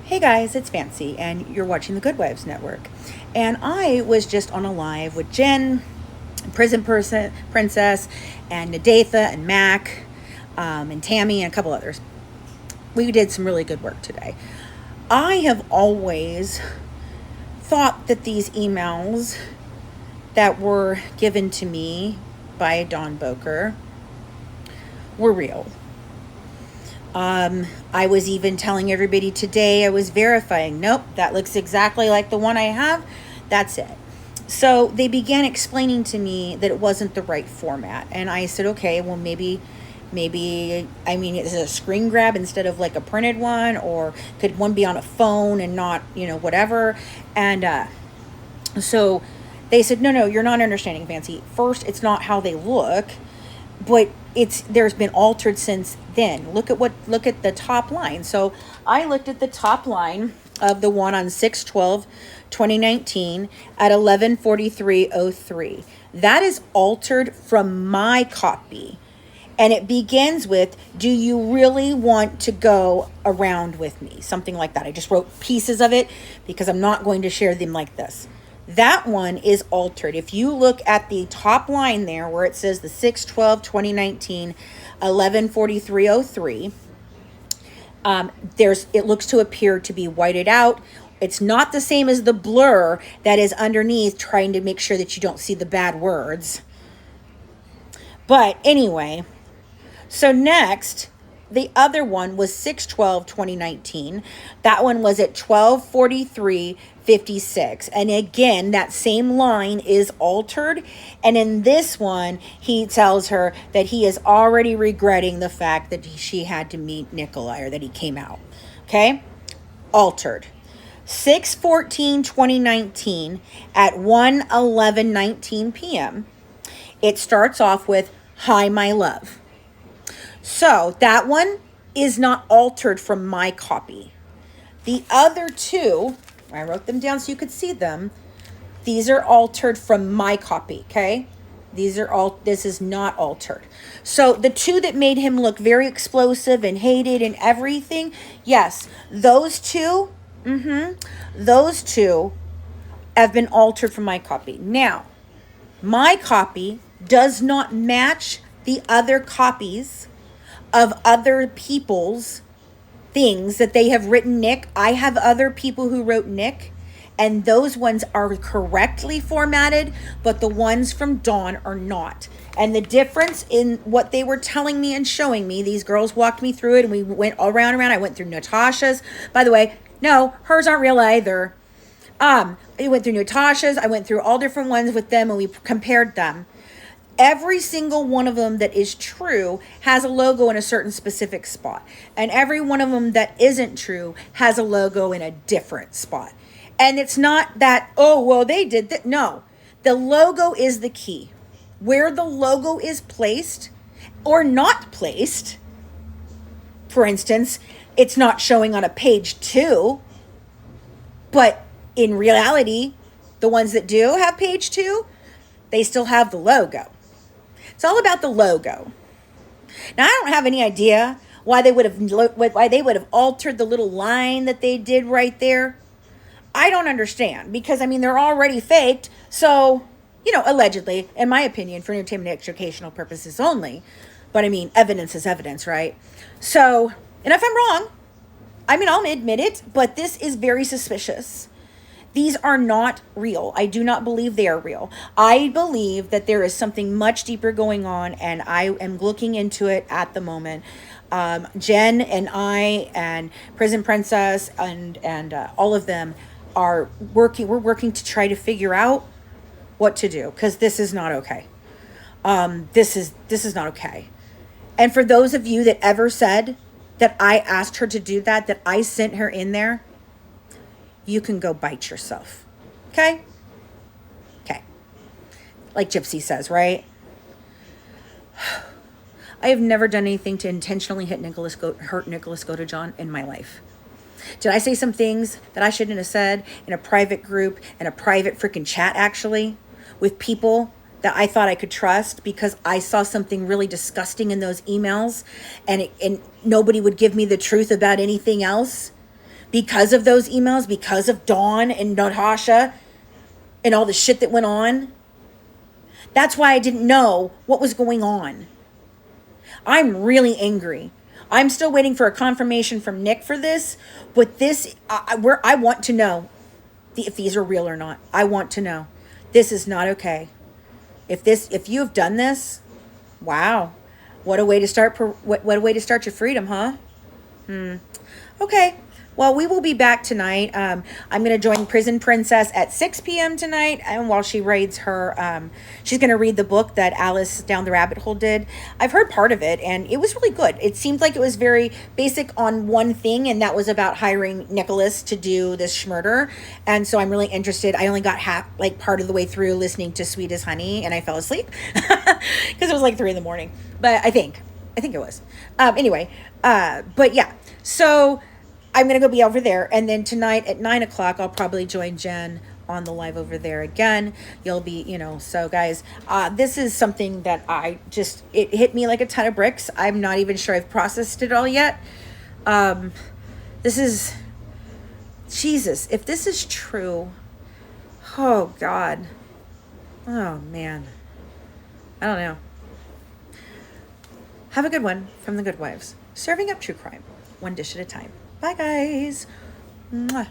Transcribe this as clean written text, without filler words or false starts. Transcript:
Hey guys, it's Fancy, and you're watching the Good Wives Network. And I was just on a live with Jen, Princess, and Nadatha, and Mac, and Tammy, and a couple others. We did some really good work today. I have always thought that these emails that were given to me by Don Bowker were real. I was even telling everybody today, I was verifying, nope, that looks exactly like the one I have. That's it. So they began explaining to me that it wasn't the right format. And I said, okay, well, maybe, is it a screen grab instead of like a printed one? Or could one be on a phone and not, whatever? And so they said, no, you're not understanding, Fancy. First, it's not how they look, but there's been altered since then. Look at the top line. So I looked at the top line of the one on 6/12/2019 at 11:43:03. That is altered from my copy. And it begins with, do you really want to go around with me? Something like that. I just wrote pieces of it because I'm not going to share them like this. That one is altered. If you look at the top line there where it says the 6/12/2019, 11:43:03, it looks to appear to be whited out. It's not the same as the blur that is underneath, trying to make sure that you don't see the bad words. But anyway, so next, the other one was 6/12/2019. That one was at 12:43:56. And again, that same line is altered. And in this one, he tells her that he is already regretting the fact that she had to meet Nikolai, or that he came out. Okay? Altered. 6/14/2019 at 1:11:19 p.m. It starts off with, "Hi, my love." So that one is not altered from my copy. The other two, I wrote them down so you could see them. These are altered from my copy, okay? This is not altered. So the two that made him look very explosive and hated and everything, yes, those two have been altered from my copy. Now, my copy does not match the other copies of other people's things that they have written Nick. I have other people who wrote Nick, and those ones are correctly formatted, but the ones from Dawn are not. And the difference in what they were telling me and showing me, these girls walked me through it, and we went all around. I went through Natasha's. By the way, no, hers aren't real either. I went through Natasha's. I went through all different ones with them, and we compared them. Every single one of them that is true has a logo in a certain specific spot. And every one of them that isn't true has a logo in a different spot. And it's not that, oh, well, they did that. No, the logo is the key. Where the logo is placed or not placed, for instance, it's not showing on a page 2, but in reality, the ones that do have page 2, they still have the logo. It's all about the logo. Now, I don't have any idea why they would have altered the little line that they did right there. I don't understand, because they're already faked. So, allegedly, in my opinion, for entertainment and educational purposes only. But evidence is evidence, right? So, and if I'm wrong, I'll admit it, but this is very suspicious. These are not real. I do not believe they are real. I believe that there is something much deeper going on, and I am looking into it at the moment. Jen and I and Prison Princess and all of them are working. We're working to try to figure out what to do, because this is not okay. This is not okay. And for those of you that ever said that I asked her to do that I sent her in there, you can go bite yourself. Okay? Okay. Like Gypsy says, right? I have never done anything to intentionally hurt Nicholas Godejohn in my life. Did I say some things that I shouldn't have said in a private group, in a private freaking chat, actually, with people that I thought I could trust, because I saw something really disgusting in those emails, and nobody would give me the truth about anything else? because of those emails, because of Dawn and Natasha and all the shit that went on. That's why I didn't know what was going on. I'm really angry. I'm still waiting for a confirmation from Nick for this, but this, I want to know if these are real or not. I want to know. This is not okay. If you have done this, wow, what a way to start. What a way to start your freedom, huh? Okay. Well, we will be back tonight. I'm going to join Prison Princess at 6 p.m. tonight. And while she reads her, she's going to read the book that Alice Down the Rabbit Hole did. I've heard part of it, and it was really good. It seemed like it was very basic on one thing, and that was about hiring Nicholas to do this murder. And so I'm really interested. I only got part of the way through listening to Sweet as Honey, and I fell asleep because it was like 3 in the morning. But I think it was. Anyway, but yeah. So I'm going to go be over there. And then tonight at 9 o'clock, I'll probably join Jen on the live over there again. You'll be, so guys, this is something that it hit me like a ton of bricks. I'm not even sure I've processed it all yet. This is, Jesus, if this is true, oh God, oh man, I don't know. Have a good one from the Good Wives, serving up true crime, one dish at a time. Bye, guys. Mwah.